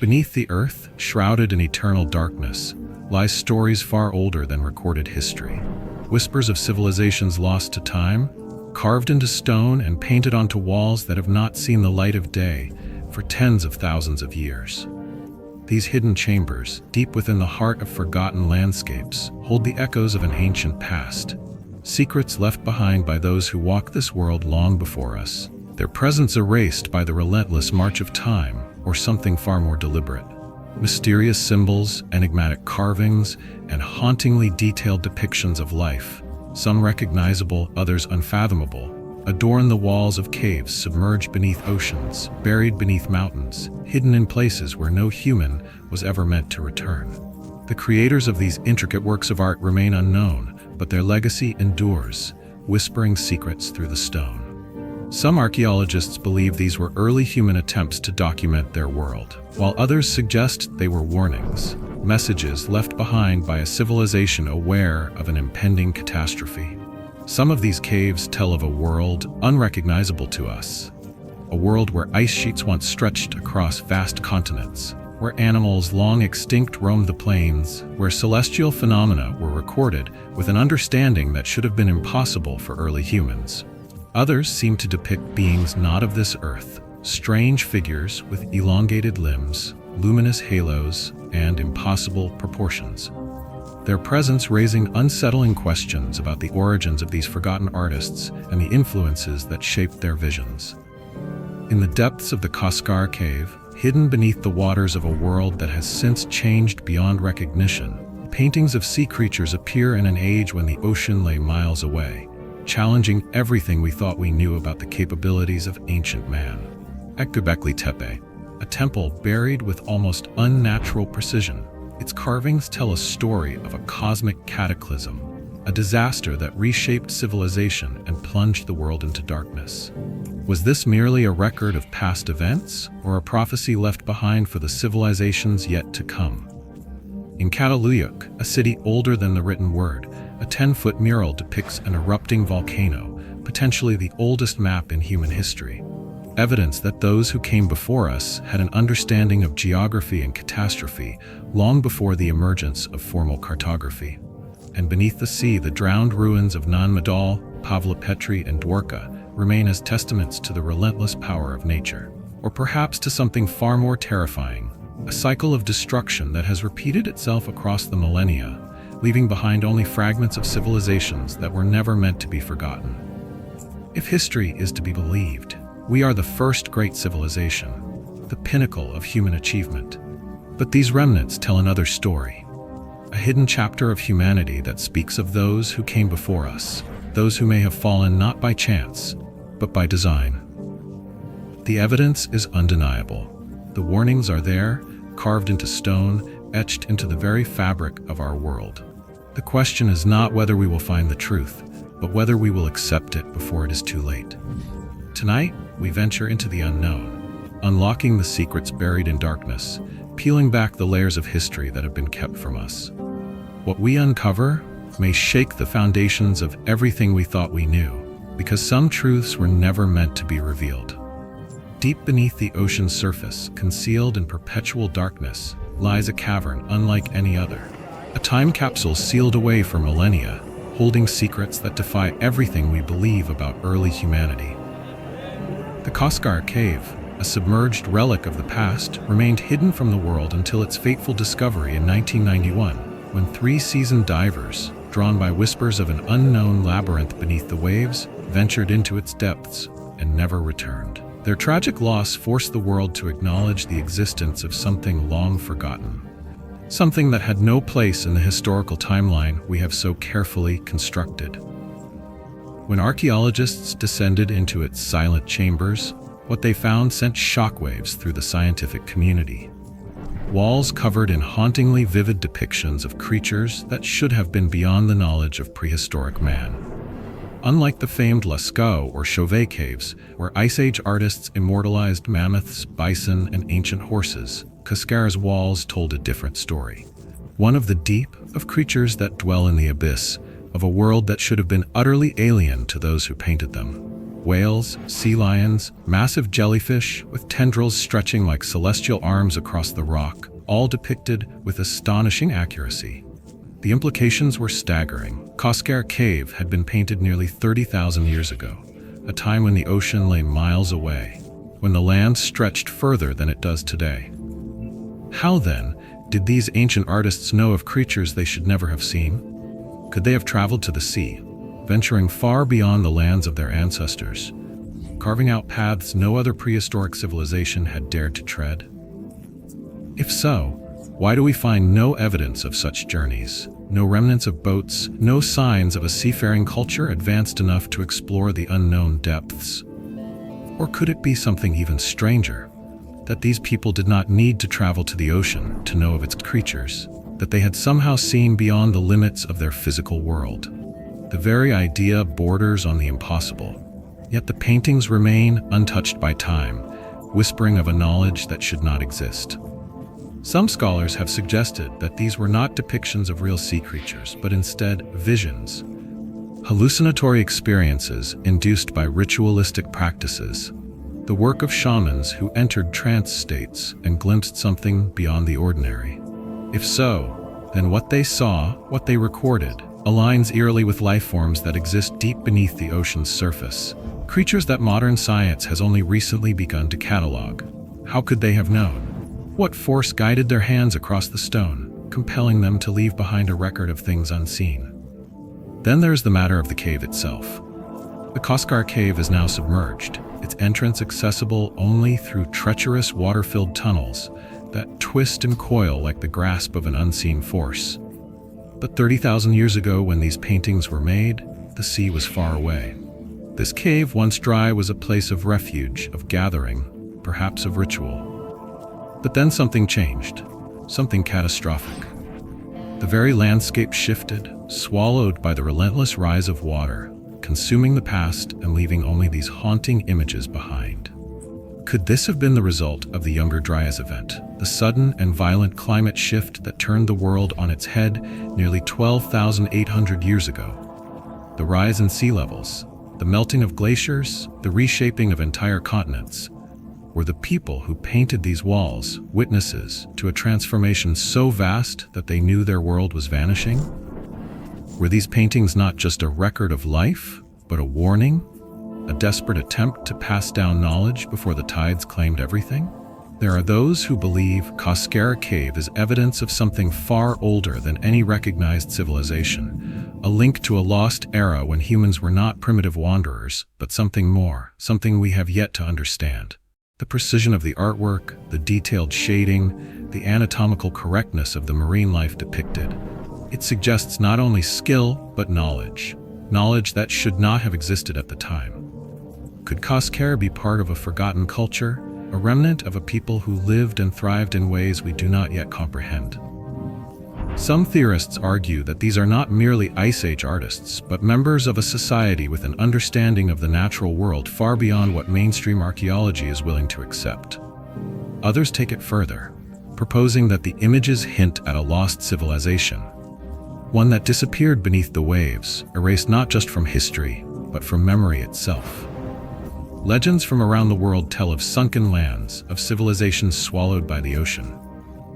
Beneath the earth, shrouded in eternal darkness, lies stories far older than recorded history. Whispers of civilizations lost to time, carved into stone and painted onto walls that have not seen the light of day for tens of thousands of years. These hidden chambers, deep within the heart of forgotten landscapes, hold the echoes of an ancient past. Secrets left behind by those who walked this world long before us, their presence erased by the relentless march of time or something far more deliberate. Mysterious symbols, enigmatic carvings, and hauntingly detailed depictions of life, some recognizable, others unfathomable, adorn the walls of caves submerged beneath oceans, buried beneath mountains, hidden in places where no human was ever meant to return. The creators of these intricate works of art remain unknown, but their legacy endures, whispering secrets through the stone. Some archaeologists believe these were early human attempts to document their world, while others suggest they were warnings, messages left behind by a civilization aware of an impending catastrophe. Some of these caves tell of a world unrecognizable to us, a world where ice sheets once stretched across vast continents, where animals long extinct roamed the plains, where celestial phenomena were recorded with an understanding that should have been impossible for early humans. Others seem to depict beings not of this earth, strange figures with elongated limbs, luminous halos, and impossible proportions. Their presence raising unsettling questions about the origins of these forgotten artists and the influences that shaped their visions. In the depths of the Koscare cave, hidden beneath the waters of a world that has since changed beyond recognition, paintings of sea creatures appear in an age when the ocean lay miles away, challenging everything we thought we knew about the capabilities of ancient man. At Göbekli Tepe, a temple buried with almost unnatural precision, its carvings tell a story of a cosmic cataclysm, a disaster that reshaped civilization and plunged the world into darkness. Was this merely a record of past events, or a prophecy left behind for the civilizations yet to come? In Catalhuyuk, a city older than the written word, a 10-foot mural depicts an erupting volcano, potentially the oldest map in human history. Evidence that those who came before us had an understanding of geography and catastrophe long before the emergence of formal cartography. And beneath the sea, the drowned ruins of Nan Madol, Pavlopetri, and Dwarka remain as testaments to the relentless power of nature. Or perhaps to something far more terrifying, a cycle of destruction that has repeated itself across the millennia, leaving behind only fragments of civilizations that were never meant to be forgotten. If history is to be believed, we are the first great civilization, the pinnacle of human achievement. But these remnants tell another story, a hidden chapter of humanity that speaks of those who came before us, those who may have fallen not by chance, but by design. The evidence is undeniable. The warnings are there, carved into stone, etched into the very fabric of our world. The question is not whether we will find the truth, but whether we will accept it before it is too late. Tonight, we venture into the unknown, unlocking the secrets buried in darkness, peeling back the layers of history that have been kept from us. What we uncover may shake the foundations of everything we thought we knew, because some truths were never meant to be revealed. Deep beneath the ocean's surface, concealed in perpetual darkness, lies a cavern unlike any other. A time capsule sealed away for millennia, holding secrets that defy everything we believe about early humanity. The Koscare cave, a submerged relic of the past, remained hidden from the world until its fateful discovery in 1991, when 3 seasoned divers, drawn by whispers of an unknown labyrinth beneath the waves, ventured into its depths and never returned. Their tragic loss forced the world to acknowledge the existence of something long forgotten, something that had no place in the historical timeline we have so carefully constructed. When archaeologists descended into its silent chambers, what they found sent shockwaves through the scientific community. Walls covered in hauntingly vivid depictions of creatures that should have been beyond the knowledge of prehistoric man. Unlike the famed Lascaux or Chauvet caves, where Ice Age artists immortalized mammoths, bison, and ancient horses, Koscare's walls told a different story. One of the deep of creatures that dwell in the abyss, of a world that should have been utterly alien to those who painted them. whales, sea lions, massive jellyfish with tendrils stretching like celestial arms across the rock, all depicted with astonishing accuracy. The implications were staggering. Koscare Cave had been painted nearly 30,000 years ago, a time when the ocean lay miles away, when the land stretched further than it does today. How, then, did these ancient artists know of creatures they should never have seen? Could they have traveled to the sea, venturing far beyond the lands of their ancestors, carving out paths no other prehistoric civilization had dared to tread? If so, why do we find no evidence of such journeys? No remnants of boats, no signs of a seafaring culture advanced enough to explore the unknown depths? Or could it be something even stranger? That these people did not need to travel to the ocean to know of its creatures, that they had somehow seen beyond the limits of their physical world. The very idea borders on the impossible. Yet the paintings remain untouched by time, whispering of a knowledge that should not exist. Some scholars have suggested that these were not depictions of real sea creatures, but instead visions, hallucinatory experiences induced by ritualistic practices, the work of shamans who entered trance states and glimpsed something beyond the ordinary. If so, then what they saw, what they recorded, aligns eerily with life forms that exist deep beneath the ocean's surface, creatures that modern science has only recently begun to catalog. How could they have known? What force guided their hands across the stone, compelling them to leave behind a record of things unseen? Then there's the matter of the cave itself. The Koscare cave is now submerged, its entrance accessible only through treacherous water-filled tunnels that twist and coil like the grasp of an unseen force. But 30,000 years ago, when these paintings were made, the sea was far away. This cave, once dry, was a place of refuge, of gathering, perhaps of ritual. But then something changed, something catastrophic. The very landscape shifted, swallowed by the relentless rise of water, consuming the past and leaving only these haunting images behind. Could this have been the result of the Younger Dryas event, the sudden and violent climate shift that turned the world on its head nearly 12,800 years ago? The rise in sea levels, the melting of glaciers, the reshaping of entire continents. Were the people who painted these walls witnesses to a transformation so vast that they knew their world was vanishing? Were these paintings not just a record of life, but a warning? A desperate attempt to pass down knowledge before the tides claimed everything? There are those who believe Koscare Cave is evidence of something far older than any recognized civilization, a link to a lost era when humans were not primitive wanderers, but something more, something we have yet to understand. The precision of the artwork, the detailed shading, the anatomical correctness of the marine life depicted. It suggests not only skill, but knowledge. Knowledge that should not have existed at the time. Could Koscare be part of a forgotten culture, a remnant of a people who lived and thrived in ways we do not yet comprehend? Some theorists argue that these are not merely Ice Age artists, but members of a society with an understanding of the natural world far beyond what mainstream archaeology is willing to accept. Others take it further, proposing that the images hint at a lost civilization, one that disappeared beneath the waves, erased not just from history, but from memory itself. Legends from around the world tell of sunken lands, of civilizations swallowed by the ocean.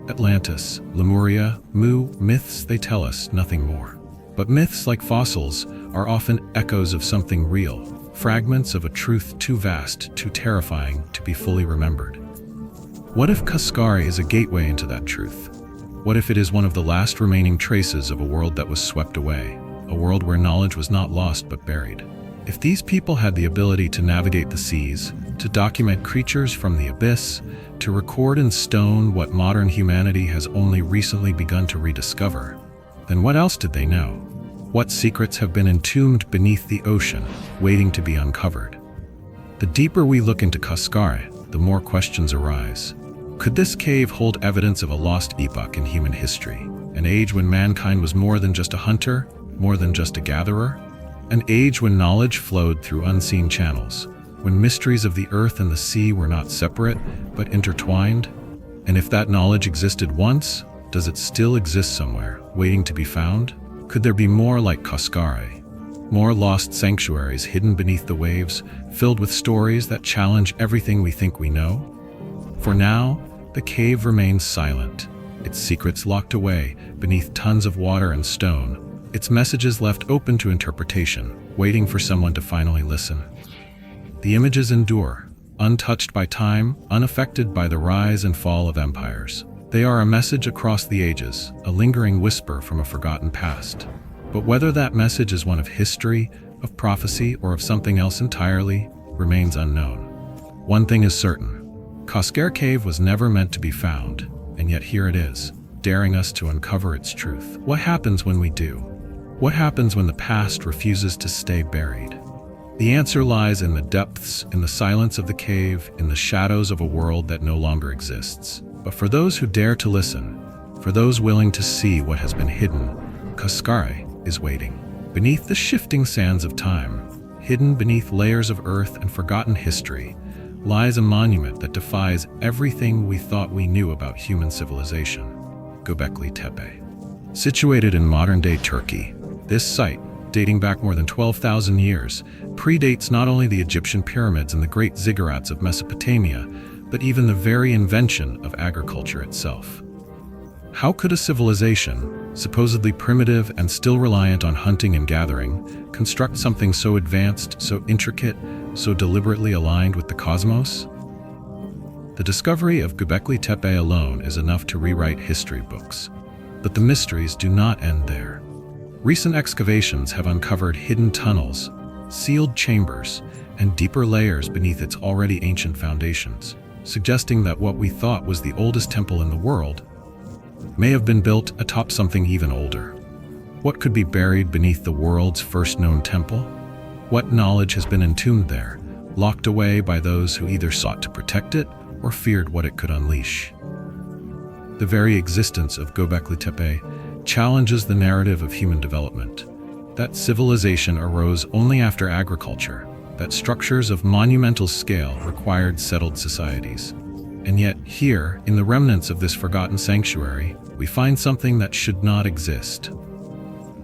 Atlantis, Lemuria, Mu, myths, they tell us nothing more. But myths, like fossils, are often echoes of something real, fragments of a truth too vast, too terrifying to be fully remembered. What if Koscare is a gateway into that truth? What if it is one of the last remaining traces of a world that was swept away, a world where knowledge was not lost but buried? If these people had the ability to navigate the seas, to document creatures from the abyss, to record in stone what modern humanity has only recently begun to rediscover, then what else did they know? What secrets have been entombed beneath the ocean, waiting to be uncovered? The deeper we look into Koscare, the more questions arise. Could this cave hold evidence of a lost epoch in human history? An age when mankind was more than just a hunter, more than just a gatherer? An age when knowledge flowed through unseen channels, when mysteries of the earth and the sea were not separate, but intertwined? And if that knowledge existed once, does it still exist somewhere, waiting to be found? Could there be more like Koscare? More lost sanctuaries hidden beneath the waves, filled with stories that challenge everything we think we know. For now, the cave remains silent, its secrets locked away beneath tons of water and stone, its messages left open to interpretation, waiting for someone to finally listen. The images endure, untouched by time, unaffected by the rise and fall of empires. They are a message across the ages, a lingering whisper from a forgotten past. But whether that message is one of history, of prophecy, or of something else entirely, remains unknown. One thing is certain. Koscare Cave was never meant to be found, and yet here it is, daring us to uncover its truth. What happens when we do? What happens when the past refuses to stay buried? The answer lies in the depths, in the silence of the cave, in the shadows of a world that no longer exists. But for those who dare to listen, for those willing to see what has been hidden, Koscare is waiting. Beneath the shifting sands of time, hidden beneath layers of earth and forgotten history, lies a monument that defies everything we thought we knew about human civilization, Göbekli Tepe. Situated in modern-day Turkey, this site, dating back more than 12,000 years, predates not only the Egyptian pyramids and the great ziggurats of Mesopotamia, but even the very invention of agriculture itself. How could a civilization, supposedly primitive and still reliant on hunting and gathering, construct something so advanced, so intricate, so deliberately aligned with the cosmos? The discovery of Göbekli Tepe alone is enough to rewrite history books. But the mysteries do not end there. Recent excavations have uncovered hidden tunnels, sealed chambers, and deeper layers beneath its already ancient foundations, suggesting that what we thought was the oldest temple in the world may have been built atop something even older. What could be buried beneath the world's first known temple? What knowledge has been entombed there, locked away by those who either sought to protect it or feared what it could unleash? The very existence of Göbekli Tepe challenges the narrative of human development. That civilization arose only after agriculture, that structures of monumental scale required settled societies. And yet, here, in the remnants of this forgotten sanctuary, we find something that should not exist.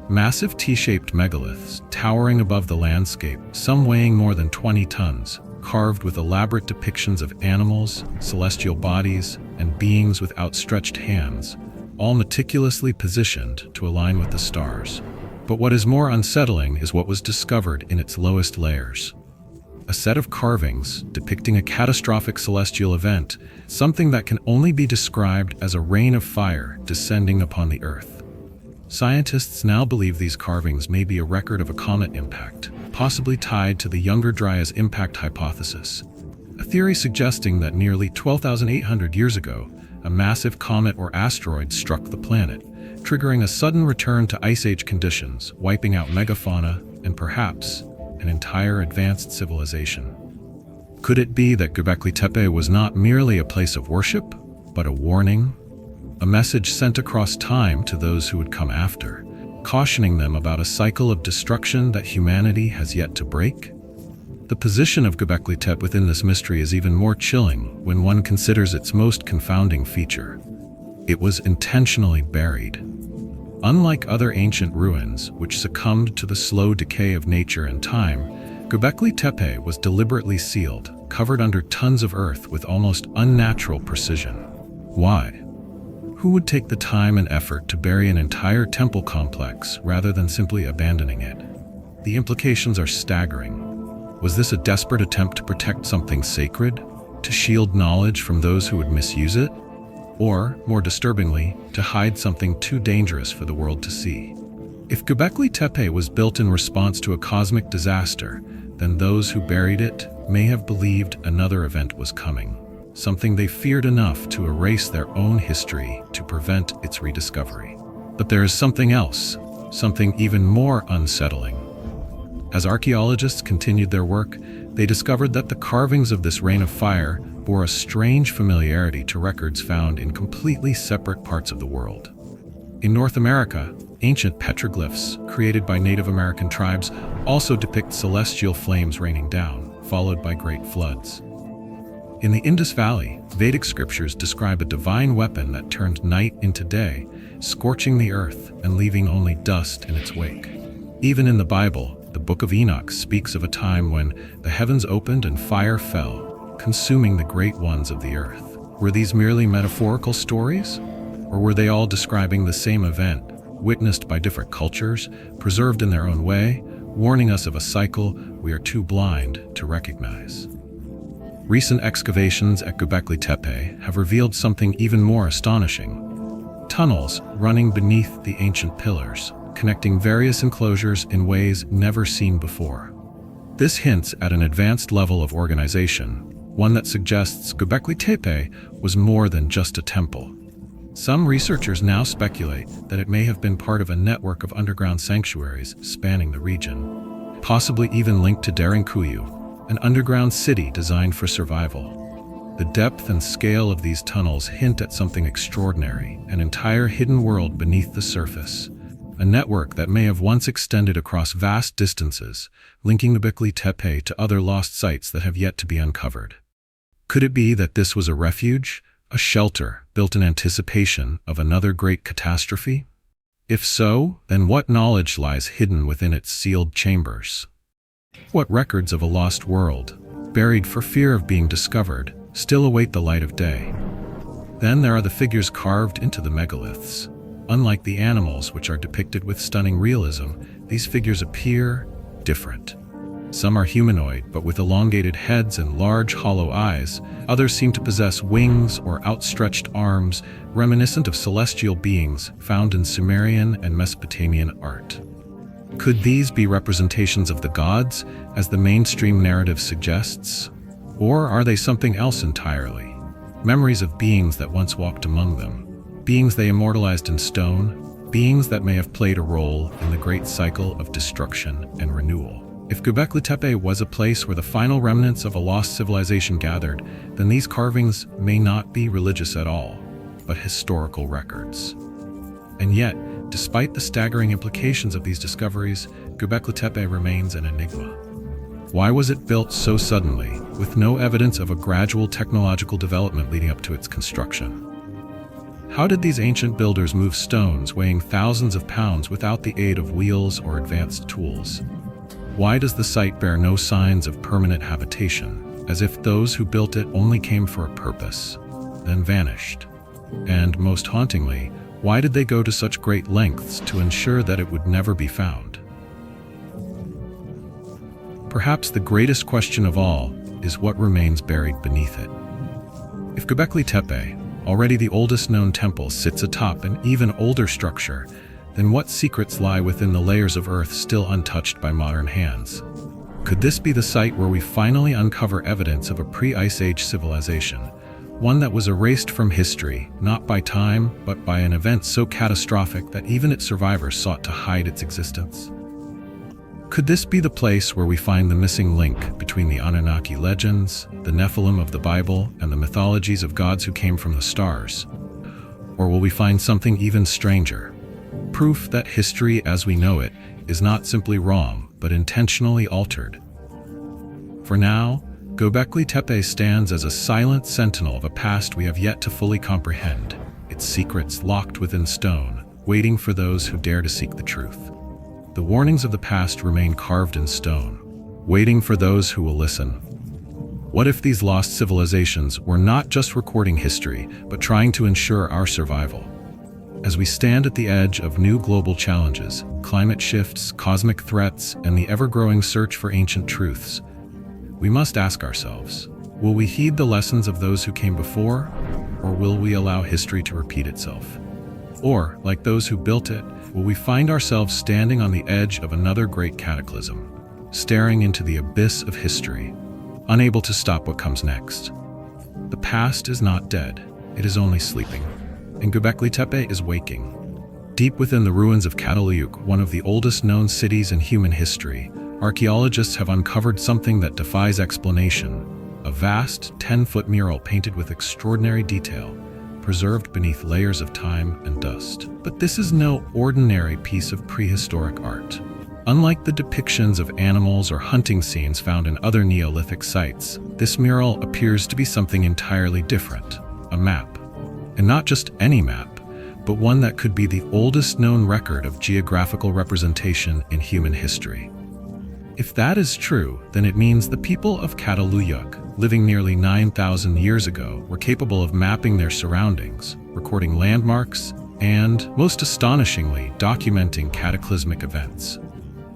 Massive T-shaped megaliths, towering above the landscape, some weighing more than 20 tons, carved with elaborate depictions of animals, celestial bodies, and beings with outstretched hands, all meticulously positioned to align with the stars. But what is more unsettling is what was discovered in its lowest layers. A set of carvings depicting a catastrophic celestial event, something that can only be described as a rain of fire descending upon the earth. Scientists now believe these carvings may be a record of a comet impact, possibly tied to the Younger Dryas impact hypothesis, a theory suggesting that nearly 12,800 years ago, a massive comet or asteroid struck the planet, triggering a sudden return to Ice Age conditions, wiping out megafauna and perhaps an entire advanced civilization. Could it be that Göbekli Tepe was not merely a place of worship, but a warning? A message sent across time to those who would come after, cautioning them about a cycle of destruction that humanity has yet to break? The position of Göbekli Tepe within this mystery is even more chilling when one considers its most confounding feature. It was intentionally buried. Unlike other ancient ruins, which succumbed to the slow decay of nature and time, Göbekli Tepe was deliberately sealed, covered under tons of earth with almost unnatural precision. Why? Who would take the time and effort to bury an entire temple complex rather than simply abandoning it? The implications are staggering. Was this a desperate attempt to protect something sacred? To shield knowledge from those who would misuse it? Or, more disturbingly, to hide something too dangerous for the world to see? If Göbekli Tepe was built in response to a cosmic disaster, then those who buried it may have believed another event was coming, something they feared enough to erase their own history to prevent its rediscovery. But there is something else, something even more unsettling. As archaeologists continued their work, they discovered that the carvings of this rain of fire bore a strange familiarity to records found in completely separate parts of the world. In North America, ancient petroglyphs created by Native American tribes also depict celestial flames raining down, followed by great floods. In the Indus Valley, Vedic scriptures describe a divine weapon that turned night into day, scorching the earth and leaving only dust in its wake. Even in the Bible, The Book of Enoch speaks of a time when the heavens opened and fire fell, consuming the great ones of the earth. Were these merely metaphorical stories? Or were they all describing the same event, witnessed by different cultures, preserved in their own way, warning us of a cycle we are too blind to recognize? Recent excavations at Göbekli Tepe have revealed something even more astonishing. Tunnels running beneath the ancient pillars, connecting various enclosures in ways never seen before. This hints at an advanced level of organization, one that suggests Göbekli Tepe was more than just a temple. Some researchers now speculate that it may have been part of a network of underground sanctuaries spanning the region, possibly even linked to Derinkuyu, an underground city designed for survival. The depth and scale of these tunnels hint at something extraordinary, an entire hidden world beneath the surface, a network that may have once extended across vast distances, linking Göbekli Tepe to other lost sites that have yet to be uncovered. Could it be that this was a refuge, a shelter built in anticipation of another great catastrophe? If so, then what knowledge lies hidden within its sealed chambers? What records of a lost world, buried for fear of being discovered, still await the light of day? Then there are the figures carved into the megaliths. Unlike the animals which are depicted with stunning realism, these figures appear different. Some are humanoid, but with elongated heads and large hollow eyes. Others seem to possess wings or outstretched arms, reminiscent of celestial beings found in Sumerian and Mesopotamian art. Could these be representations of the gods, as the mainstream narrative suggests? Or are they something else entirely? Memories of beings that once walked among them, beings they immortalized in stone, beings that may have played a role in the great cycle of destruction and renewal. If Göbekli Tepe was a place where the final remnants of a lost civilization gathered, then these carvings may not be religious at all, but historical records. And yet, despite the staggering implications of these discoveries, Göbekli Tepe remains an enigma. Why was it built so suddenly, with no evidence of a gradual technological development leading up to its construction? How did these ancient builders move stones weighing thousands of pounds without the aid of wheels or advanced tools? Why does the site bear no signs of permanent habitation, as if those who built it only came for a purpose, then vanished? And most hauntingly, why did they go to such great lengths to ensure that it would never be found? Perhaps the greatest question of all is what remains buried beneath it. If Göbekli Tepe, already the oldest known temple, sits atop an even older structure, then what secrets lie within the layers of earth still untouched by modern hands? Could this be the site where we finally uncover evidence of a pre-Ice Age civilization, one that was erased from history, not by time, but by an event so catastrophic that even its survivors sought to hide its existence? Could this be the place where we find the missing link between the Anunnaki legends, the Nephilim of the Bible, and the mythologies of gods who came from the stars? Or will we find something even stranger? Proof that history as we know it is not simply wrong, but intentionally altered. For now, Göbekli Tepe stands as a silent sentinel of a past we have yet to fully comprehend, its secrets locked within stone, waiting for those who dare to seek the truth. The warnings of the past remain carved in stone, waiting for those who will listen. What if these lost civilizations were not just recording history, but trying to ensure our survival? As we stand at the edge of new global challenges, climate shifts, cosmic threats, and the ever-growing search for ancient truths, we must ask ourselves, will we heed the lessons of those who came before, or will we allow history to repeat itself? Or, like those who built it, will we find ourselves standing on the edge of another great cataclysm, staring into the abyss of history, unable to stop what comes next? The past is not dead, it is only sleeping. And Göbekli Tepe is waking. Deep within the ruins of Catalhuyuk, one of the oldest known cities in human history, archaeologists have uncovered something that defies explanation: a vast 10-foot mural painted with extraordinary detail, preserved beneath layers of time and dust. But this is no ordinary piece of prehistoric art. Unlike the depictions of animals or hunting scenes found in other Neolithic sites, this mural appears to be something entirely different: a map. And not just any map, but one that could be the oldest known record of geographical representation in human history. If that is true, then it means the people of Catalhuyuk, living nearly 9,000 years ago, were capable of mapping their surroundings, recording landmarks, and, most astonishingly, documenting cataclysmic events.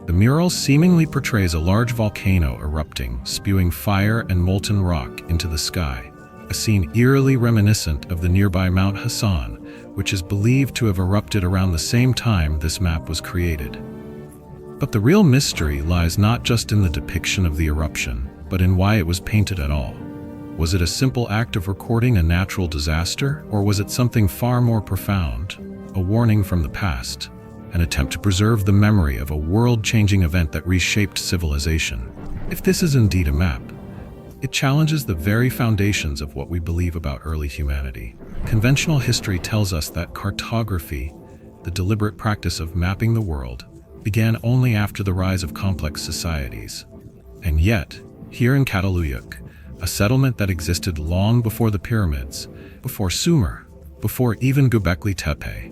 The mural seemingly portrays a large volcano erupting, spewing fire and molten rock into the sky, a scene eerily reminiscent of the nearby Mount Hassan, which is believed to have erupted around the same time this map was created. But the real mystery lies not just in the depiction of the eruption, but in why it was painted at all. Was it a simple act of recording a natural disaster, or was it something far more profound, a warning from the past, an attempt to preserve the memory of a world-changing event that reshaped civilization? If this is indeed a map, it challenges the very foundations of what we believe about early humanity. Conventional history tells us that cartography, the deliberate practice of mapping the world, began only after the rise of complex societies. And yet, here in Catalhuyuk, a settlement that existed long before the pyramids, before Sumer, before even Göbekli Tepe,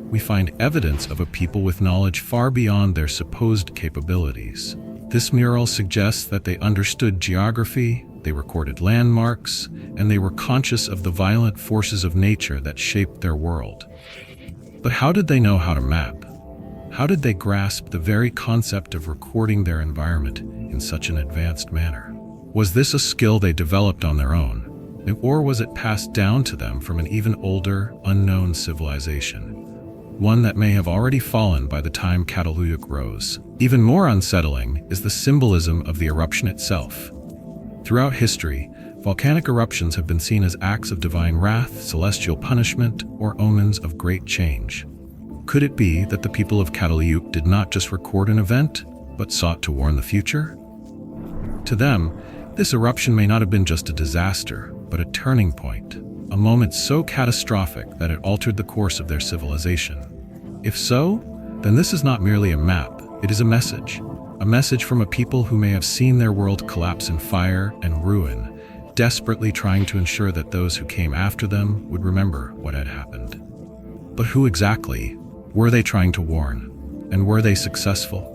we find evidence of a people with knowledge far beyond their supposed capabilities. This mural suggests that they understood geography, they recorded landmarks, and they were conscious of the violent forces of nature that shaped their world. But how did they know how to map? How did they grasp the very concept of recording their environment in such an advanced manner? Was this a skill they developed on their own, or was it passed down to them from an even older, unknown civilization? One that may have already fallen by the time Catalhuyuk rose. Even more unsettling is the symbolism of the eruption itself. Throughout history, volcanic eruptions have been seen as acts of divine wrath, celestial punishment, or omens of great change. Could it be that the people of Catalhuyuk did not just record an event, but sought to warn the future? To them, this eruption may not have been just a disaster, but a turning point, a moment so catastrophic that it altered the course of their civilization. If so, then this is not merely a map, it is a message from a people who may have seen their world collapse in fire and ruin, desperately trying to ensure that those who came after them would remember what had happened. But who exactly were they trying to warn? And were they successful?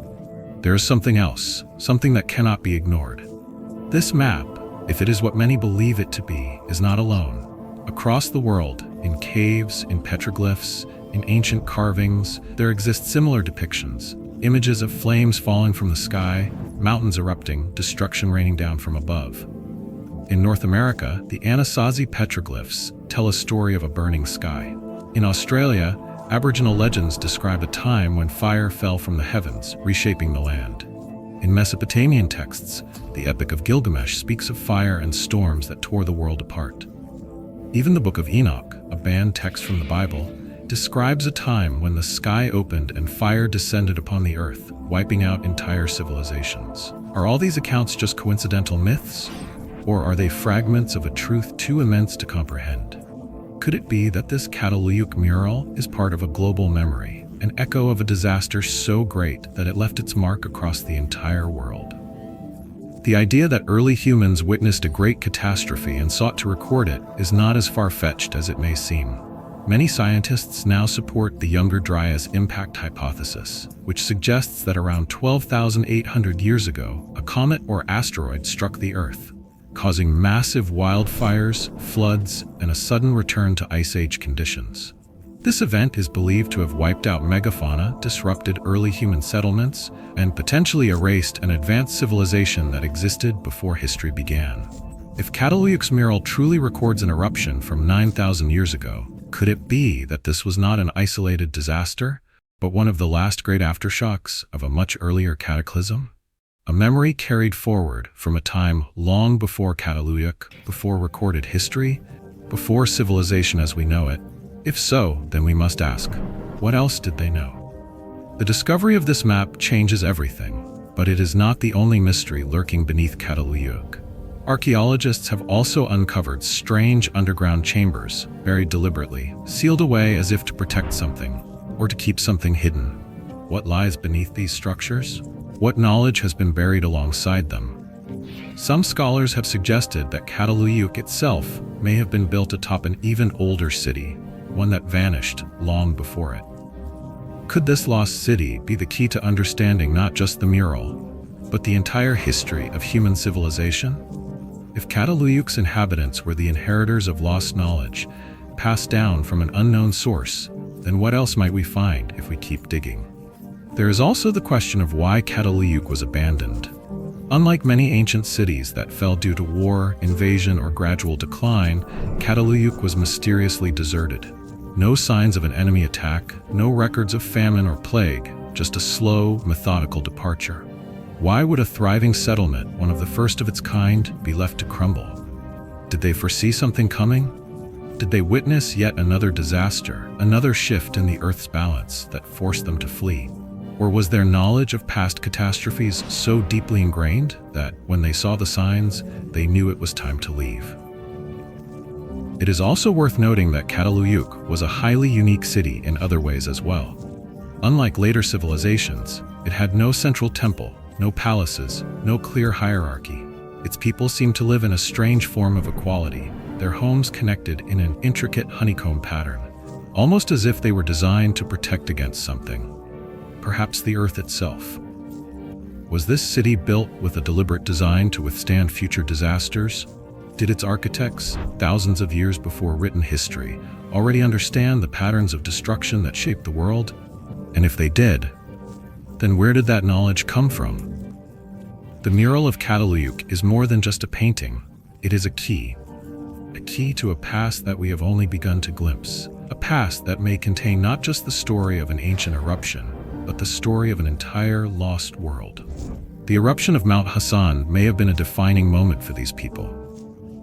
There is something else, something that cannot be ignored. This map, if it is what many believe it to be, is not alone. Across the world, in caves, in petroglyphs, in ancient carvings, there exist similar depictions. Images of flames falling from the sky, mountains erupting, destruction raining down from above. In North America, the Anasazi petroglyphs tell a story of a burning sky. In Australia, Aboriginal legends describe a time when fire fell from the heavens, reshaping the land. In Mesopotamian texts, the Epic of Gilgamesh speaks of fire and storms that tore the world apart. Even the Book of Enoch, a banned text from the Bible, describes a time when the sky opened and fire descended upon the earth, wiping out entire civilizations. Are all these accounts just coincidental myths? Or are they fragments of a truth too immense to comprehend? Could it be that this Catalhuyuk mural is part of a global memory, an echo of a disaster so great that it left its mark across the entire world? The idea that early humans witnessed a great catastrophe and sought to record it is not as far-fetched as it may seem. Many scientists now support the Younger Dryas impact hypothesis, which suggests that around 12,800 years ago, a comet or asteroid struck the Earth, causing massive wildfires, floods, and a sudden return to Ice Age conditions. This event is believed to have wiped out megafauna, disrupted early human settlements, and potentially erased an advanced civilization that existed before history began. If Catalhuyuk's mural truly records an eruption from 9,000 years ago, could it be that this was not an isolated disaster, but one of the last great aftershocks of a much earlier cataclysm? A memory carried forward from a time long before Catalhuyuk, before recorded history, before civilization as we know it. If so, then we must ask, what else did they know? The discovery of this map changes everything, but it is not the only mystery lurking beneath Catalhuyuk. Archaeologists have also uncovered strange underground chambers, buried deliberately, sealed away as if to protect something, or to keep something hidden. What lies beneath these structures? What knowledge has been buried alongside them? Some scholars have suggested that Catalhuyuk itself may have been built atop an even older city, one that vanished long before it. Could this lost city be the key to understanding not just the mural, but the entire history of human civilization? If Catalhuyuk's inhabitants were the inheritors of lost knowledge, passed down from an unknown source, then what else might we find if we keep digging? There is also the question of why Catalhuyuk was abandoned. Unlike many ancient cities that fell due to war, invasion, or gradual decline, Catalhuyuk was mysteriously deserted. No signs of an enemy attack, no records of famine or plague, just a slow, methodical departure. Why would a thriving settlement, one of the first of its kind, be left to crumble? Did they foresee something coming? Did they witness yet another disaster, another shift in the Earth's balance that forced them to flee? Or was their knowledge of past catastrophes so deeply ingrained that when they saw the signs, they knew it was time to leave? It is also worth noting that Catalhuyuk was a highly unique city in other ways as well. Unlike later civilizations, it had no central temple, no palaces, no clear hierarchy. Its people seemed to live in a strange form of equality, their homes connected in an intricate honeycomb pattern, almost as if they were designed to protect against something. Perhaps the Earth itself. Was this city built with a deliberate design to withstand future disasters? Did its architects, thousands of years before written history, already understand the patterns of destruction that shaped the world? And if they did, then where did that knowledge come from? The mural of Catalhuyuk is more than just a painting. It is a key to a past that we have only begun to glimpse, a past that may contain not just the story of an ancient eruption, but the story of an entire lost world. The eruption of Mount Hassan may have been a defining moment for these people.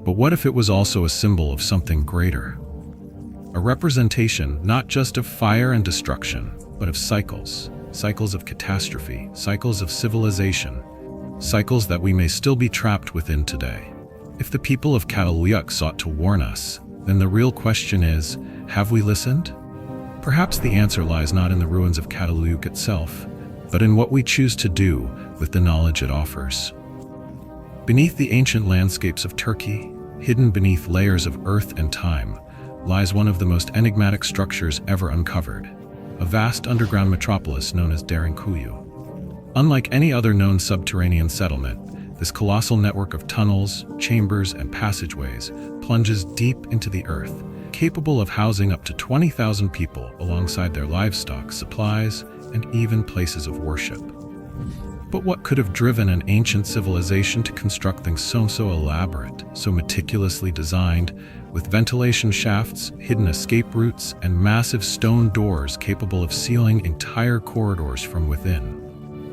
But what if it was also a symbol of something greater? A representation not just of fire and destruction, but of cycles of catastrophe, cycles of civilization, cycles that we may still be trapped within today. If the people of Catalhuyuk sought to warn us, then the real question is, have we listened? Perhaps the answer lies not in the ruins of Catalhuyuk itself, but in what we choose to do with the knowledge it offers. Beneath the ancient landscapes of Turkey, hidden beneath layers of earth and time, lies one of the most enigmatic structures ever uncovered, a vast underground metropolis known as Derinkuyu. Unlike any other known subterranean settlement, this colossal network of tunnels, chambers, and passageways plunges deep into the earth, capable of housing up to 20,000 people alongside their livestock, supplies, and even places of worship. But what could have driven an ancient civilization to construct things so elaborate, so meticulously designed, with ventilation shafts, hidden escape routes, and massive stone doors capable of sealing entire corridors from within?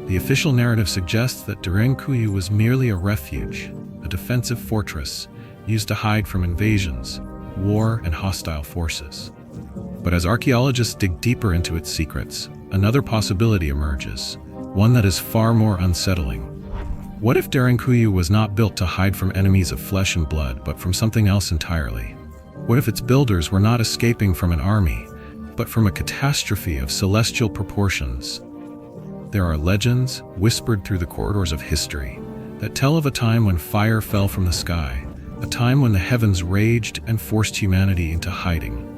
The official narrative suggests that Derinkuyu was merely a refuge, a defensive fortress used to hide from invasions, war, and hostile forces. But as archaeologists dig deeper into its secrets, another possibility emerges, one that is far more unsettling. What if Derinkuyu was not built to hide from enemies of flesh and blood, but from something else entirely? What if its builders were not escaping from an army, but from a catastrophe of celestial proportions? There are legends, whispered through the corridors of history, that tell of a time when fire fell from the sky, a time when the heavens raged and forced humanity into hiding.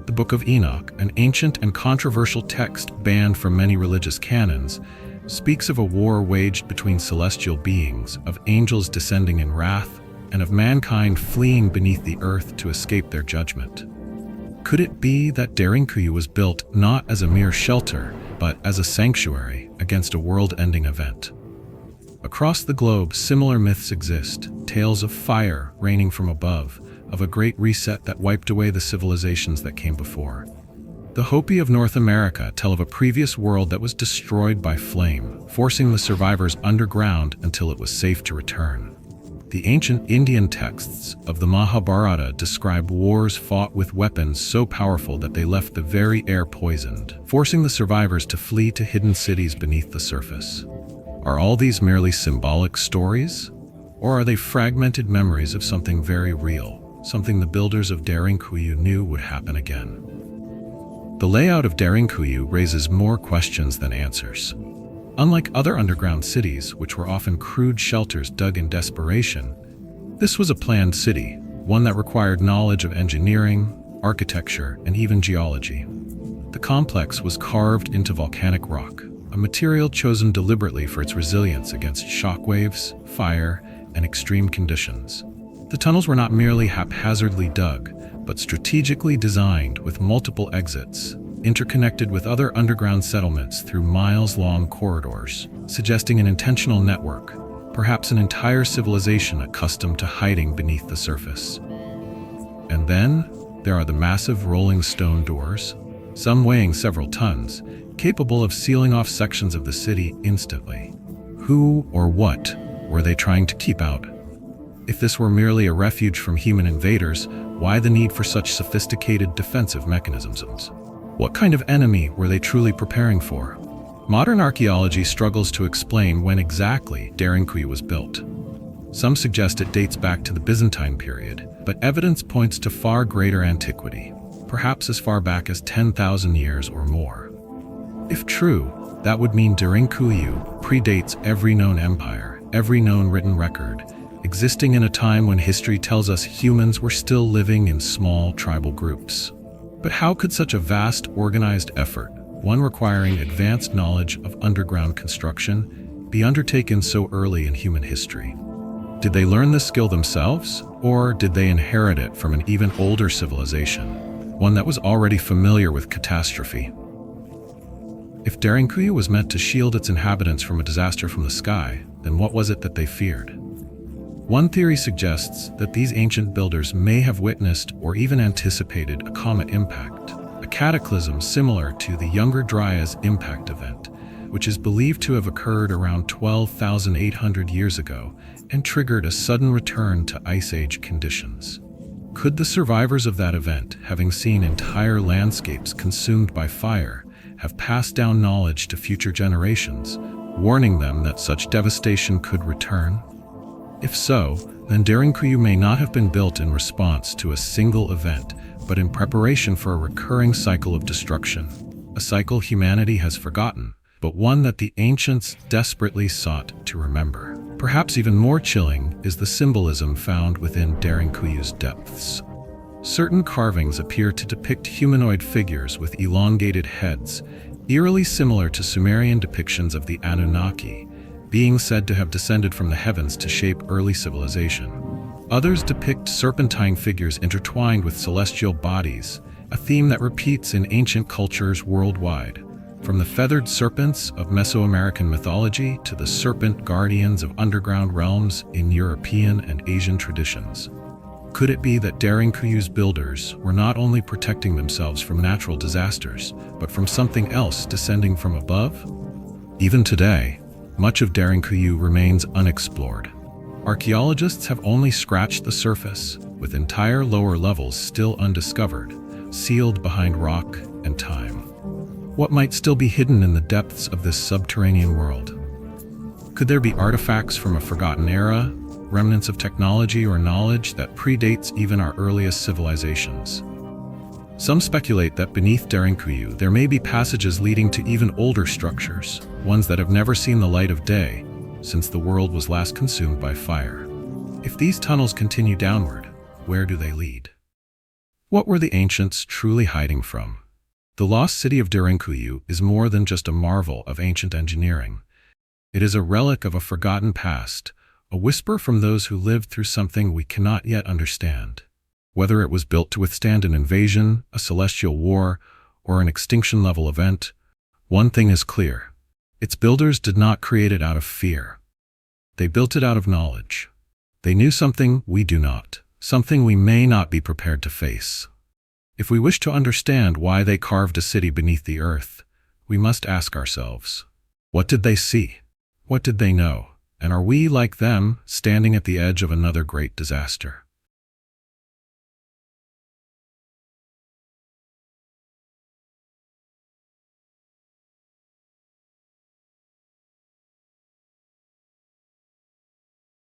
The Book of Enoch, an ancient and controversial text banned from many religious canons, speaks of a war waged between celestial beings, of angels descending in wrath, and of mankind fleeing beneath the earth to escape their judgment. Could it be that Derinkuyu was built not as a mere shelter, but as a sanctuary against a world-ending event? Across the globe, similar myths exist, tales of fire raining from above, of a great reset that wiped away the civilizations that came before. The Hopi of North America tell of a previous world that was destroyed by flame, forcing the survivors underground until it was safe to return. The ancient Indian texts of the Mahabharata describe wars fought with weapons so powerful that they left the very air poisoned, forcing the survivors to flee to hidden cities beneath the surface. Are all these merely symbolic stories? Or are they fragmented memories of something very real, something the builders of Derinkuyu knew would happen again? The layout of Derinkuyu raises more questions than answers. Unlike other underground cities, which were often crude shelters dug in desperation, this was a planned city, one that required knowledge of engineering, architecture, and even geology. The complex was carved into volcanic rock, a material chosen deliberately for its resilience against shockwaves, fire, and extreme conditions. The tunnels were not merely haphazardly dug, but strategically designed with multiple exits, interconnected with other underground settlements through miles-long corridors, suggesting an intentional network, perhaps an entire civilization accustomed to hiding beneath the surface. And then, there are the massive rolling stone doors, some weighing several tons, capable of sealing off sections of the city instantly. Who or what were they trying to keep out? If this were merely a refuge from human invaders, why the need for such sophisticated defensive mechanisms? What kind of enemy were they truly preparing for? Modern archaeology struggles to explain when exactly Derinkuyu was built. Some suggest it dates back to the Byzantine period, but evidence points to far greater antiquity, perhaps as far back as 10,000 years or more. If true, that would mean Derinkuyu predates every known empire, every known written record, existing in a time when history tells us humans were still living in small tribal groups. But how could such a vast, organized effort, one requiring advanced knowledge of underground construction, be undertaken so early in human history? Did they learn this skill themselves, or did they inherit it from an even older civilization, one that was already familiar with catastrophe? If Derinkuyu was meant to shield its inhabitants from a disaster from the sky, then what was it that they feared? One theory suggests that these ancient builders may have witnessed or even anticipated a comet impact, a cataclysm similar to the Younger Dryas impact event, which is believed to have occurred around 12,800 years ago and triggered a sudden return to Ice Age conditions. Could the survivors of that event, having seen entire landscapes consumed by fire, have passed down knowledge to future generations, warning them that such devastation could return? If so, then Derinkuyu may not have been built in response to a single event, but in preparation for a recurring cycle of destruction, a cycle humanity has forgotten, but one that the ancients desperately sought to remember. Perhaps even more chilling is the symbolism found within Derinkuyu's depths. Certain carvings appear to depict humanoid figures with elongated heads, eerily similar to Sumerian depictions of the Anunnaki, being said to have descended from the heavens to shape early civilization. Others depict serpentine figures intertwined with celestial bodies, a theme that repeats in ancient cultures worldwide, from the feathered serpents of Mesoamerican mythology to the serpent guardians of underground realms in European and Asian traditions. Could it be that Derinkuyu's builders were not only protecting themselves from natural disasters, but from something else descending from above? Even today, much of Derinkuyu remains unexplored. Archaeologists have only scratched the surface, with entire lower levels still undiscovered, sealed behind rock and time. What might still be hidden in the depths of this subterranean world? Could there be artifacts from a forgotten era, remnants of technology or knowledge that predates even our earliest civilizations? Some speculate that beneath Derinkuyu there may be passages leading to even older structures, ones that have never seen the light of day since the world was last consumed by fire. If these tunnels continue downward, where do they lead? What were the ancients truly hiding from? The lost city of Derinkuyu is more than just a marvel of ancient engineering. It is a relic of a forgotten past, a whisper from those who lived through something we cannot yet understand. Whether it was built to withstand an invasion, a celestial war, or an extinction-level event, one thing is clear. Its builders did not create it out of fear. They built it out of knowledge. They knew something we do not, something we may not be prepared to face. If we wish to understand why they carved a city beneath the earth, we must ask ourselves, what did they see? What did they know? And are we, like them, standing at the edge of another great disaster?